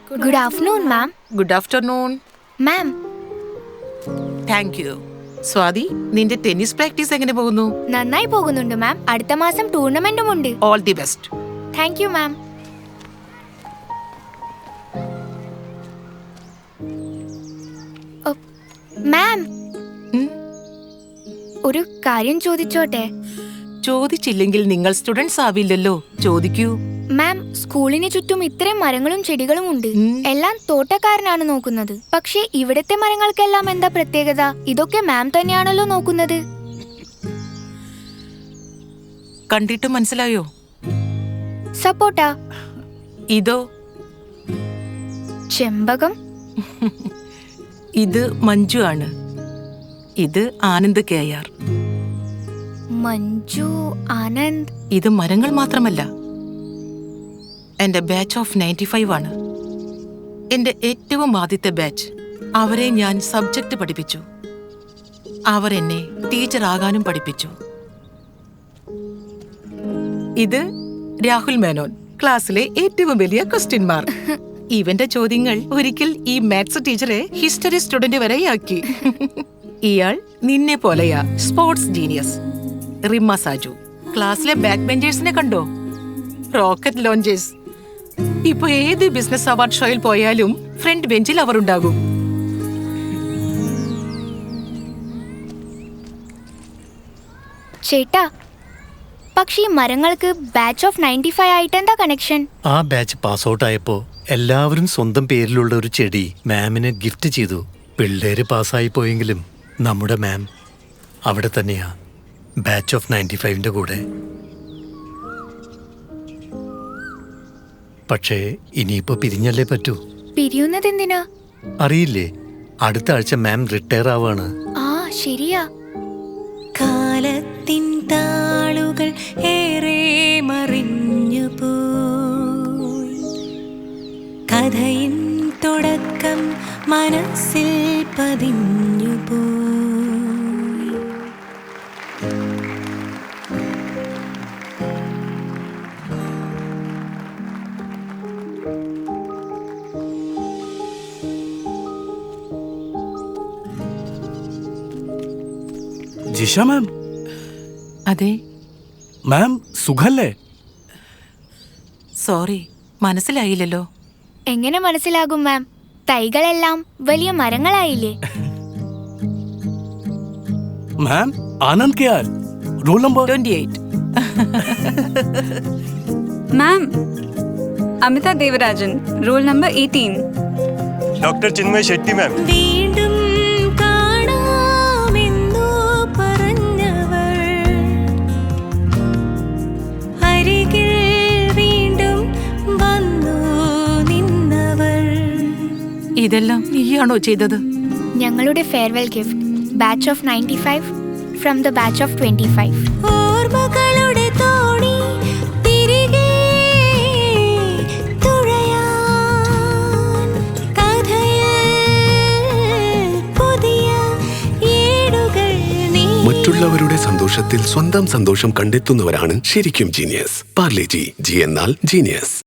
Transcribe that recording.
Good afternoon, ma'am. Good afternoon. Ma'am, thank you. Swathi, നിന്റെ tennis practice എങ്ങനെ പോകുന്നു? നന്നായി പോകുന്നുണ്ട് മാം. അടുത്ത മാസം ടൂർണമെന്റും ഉണ്ട്. All the best. Thank you ma'am. Ma'am, ഒരു കാര്യം ചോദിച്ചോട്ടെ? ചോദിച്ചില്ലെങ്കിൽ നിങ്ങൾ സ്റ്റുഡൻസ് ആവില്ലല്ലോ. ചോദിക്കൂ. മാം, സ്കൂളിന് ചുറ്റും ഇത്രയും മരങ്ങളും ചെടികളും ഉണ്ട്. എല്ലാം തോട്ടക്കാരനാണ് നോക്കുന്നത്. പക്ഷേ ഇവിടത്തെ മരങ്ങൾക്കെല്ലാം എന്താ പ്രത്യേകത? ഇതൊക്കെ മാം തന്നെയാണല്ലോ നോക്കുന്നത്. കണ്ടിട്ട് മനസ്സിലായോ? സപ്പോട്ടാ. ഇതോ? ചെമ്പകം. ഇത് മഞ്ജു ആണ്. ഇത് ആനന്ദ് KR. മഞ്ജു, ആനന്ദ്. ഇത് മരങ്ങൾ മാത്രമല്ല, എന്റെ ബാച്ച് ഓഫ് 95 ആണ്. എന്റെ ഏറ്റവും ആദ്യത്തെ ബാച്ച്. അവരെ ഞാൻ സബ്ജക്റ്റ് പഠിപ്പിച്ചു. അവർ എന്നെ ടീച്ചർ ആകാനും പഠിപ്പിച്ചു. ഇത് രാഹുൽ മേനോൻ, ക്ലാസ്സിലെ ഏറ്റവും വലിയ ക്വസ്റ്റ്യൻ മാർക്ക്. ഇവന്റെ ചോദ്യങ്ങൾ ഒരിക്കൽ ഈ മാത്സ് ടീച്ചറെ ഹിസ്റ്ററി സ്റ്റുഡന്റ് വരെയാക്കി. ഇയാൾ നിന്നെ പോലെയാ, സ്പോർട്സ് ജീനിയസ്. റിമ്മ സാജു, ക്ലാസ്സിലെ ബാക്ക് ബെഞ്ചേഴ്സിനെ കണ്ടോ? Rocket launchers. ഇപ്പൊ ഏത് ബിസിനസ് അവാർഡ് ഷോയിൽ പോയാലും ഫ്രണ്ട് ബെഞ്ചിൽ അവർ ഉണ്ടാകും. ചേട്ടാ, പക്ഷേ ഈ മരങ്ങൾക്ക് ബാച്ച് ഓഫ് 95 ആയിട്ട് എന്താ കണക്ഷൻ? ആ ബാച്ച് പാസ് ഔട്ട് ആയപ്പോ എല്ലാവരും സ്വന്തം പേരിലുള്ള ഒരു ചെടി മാമിന് ഗിഫ്റ്റ് ചെയ്തു. പിള്ളേര് പാസ്സായി പോയെങ്കിലും നമ്മുടെ മാം അവിടെ തന്നെയാ, ബാച്ച് ഓഫ് 95ന്റെ കൂടെ. പക്ഷേ ഇനിയിപ്പോ പിരിഞ്ഞല്ലേ പറ്റൂ. പിരിയുന്നത് എന്തിനാ? അറിയില്ലേ, അടുത്ത ആഴ്ച മാം റിട്ടയർ ആവാണ്. ആ, ശരിയാ. കാലത്തിൻ താളുകൾ ഏറെ മറിഞ്ഞു പോയി, കഥയിൻ തുടക്കം മനസ്സിൽ പതിഞ്ഞു പോയി. ജിഷ മാം. അതെ മാം, സുഖല്ലേ? സോറി, മനസ്സിലായില്ലല്ലോ. എങ്ങനെ മനസ്സിലാകും മാം? തൈകളെല്ലാം വലിയ മരങ്ങളായില്ലേ? Ma'am, Anand KR, roll number 28. Ma'am, Amita Devarajan, roll number 18. Doctor Chinmay Shetty ma'am. വീണ്ടും കാണാമെന്നു പറഞ്ഞവർ അരികിൽ വീണ്ടും വന്നു നിന്നവർ. ഇതെല്ലാം നീയാണോ ചെയ്തത്? ഞങ്ങളുടെ farewell gift, batch of 95 from the batch of 25. ഓർമ്മകളുടെ തോണി തിരികെ തുഴയാൻ, കഥയിൽ പുതിയ ഏടുകൾ നീ. മറ്റുള്ളവരുടെ സന്തോഷത്തിൽ സ്വന്തം സന്തോഷം കണ്ടെത്തുന്നവരാണ് ശരിക്കും ജീനിയസ്. പാർലെ ജി എന്നാൽ ജീനിയസ്.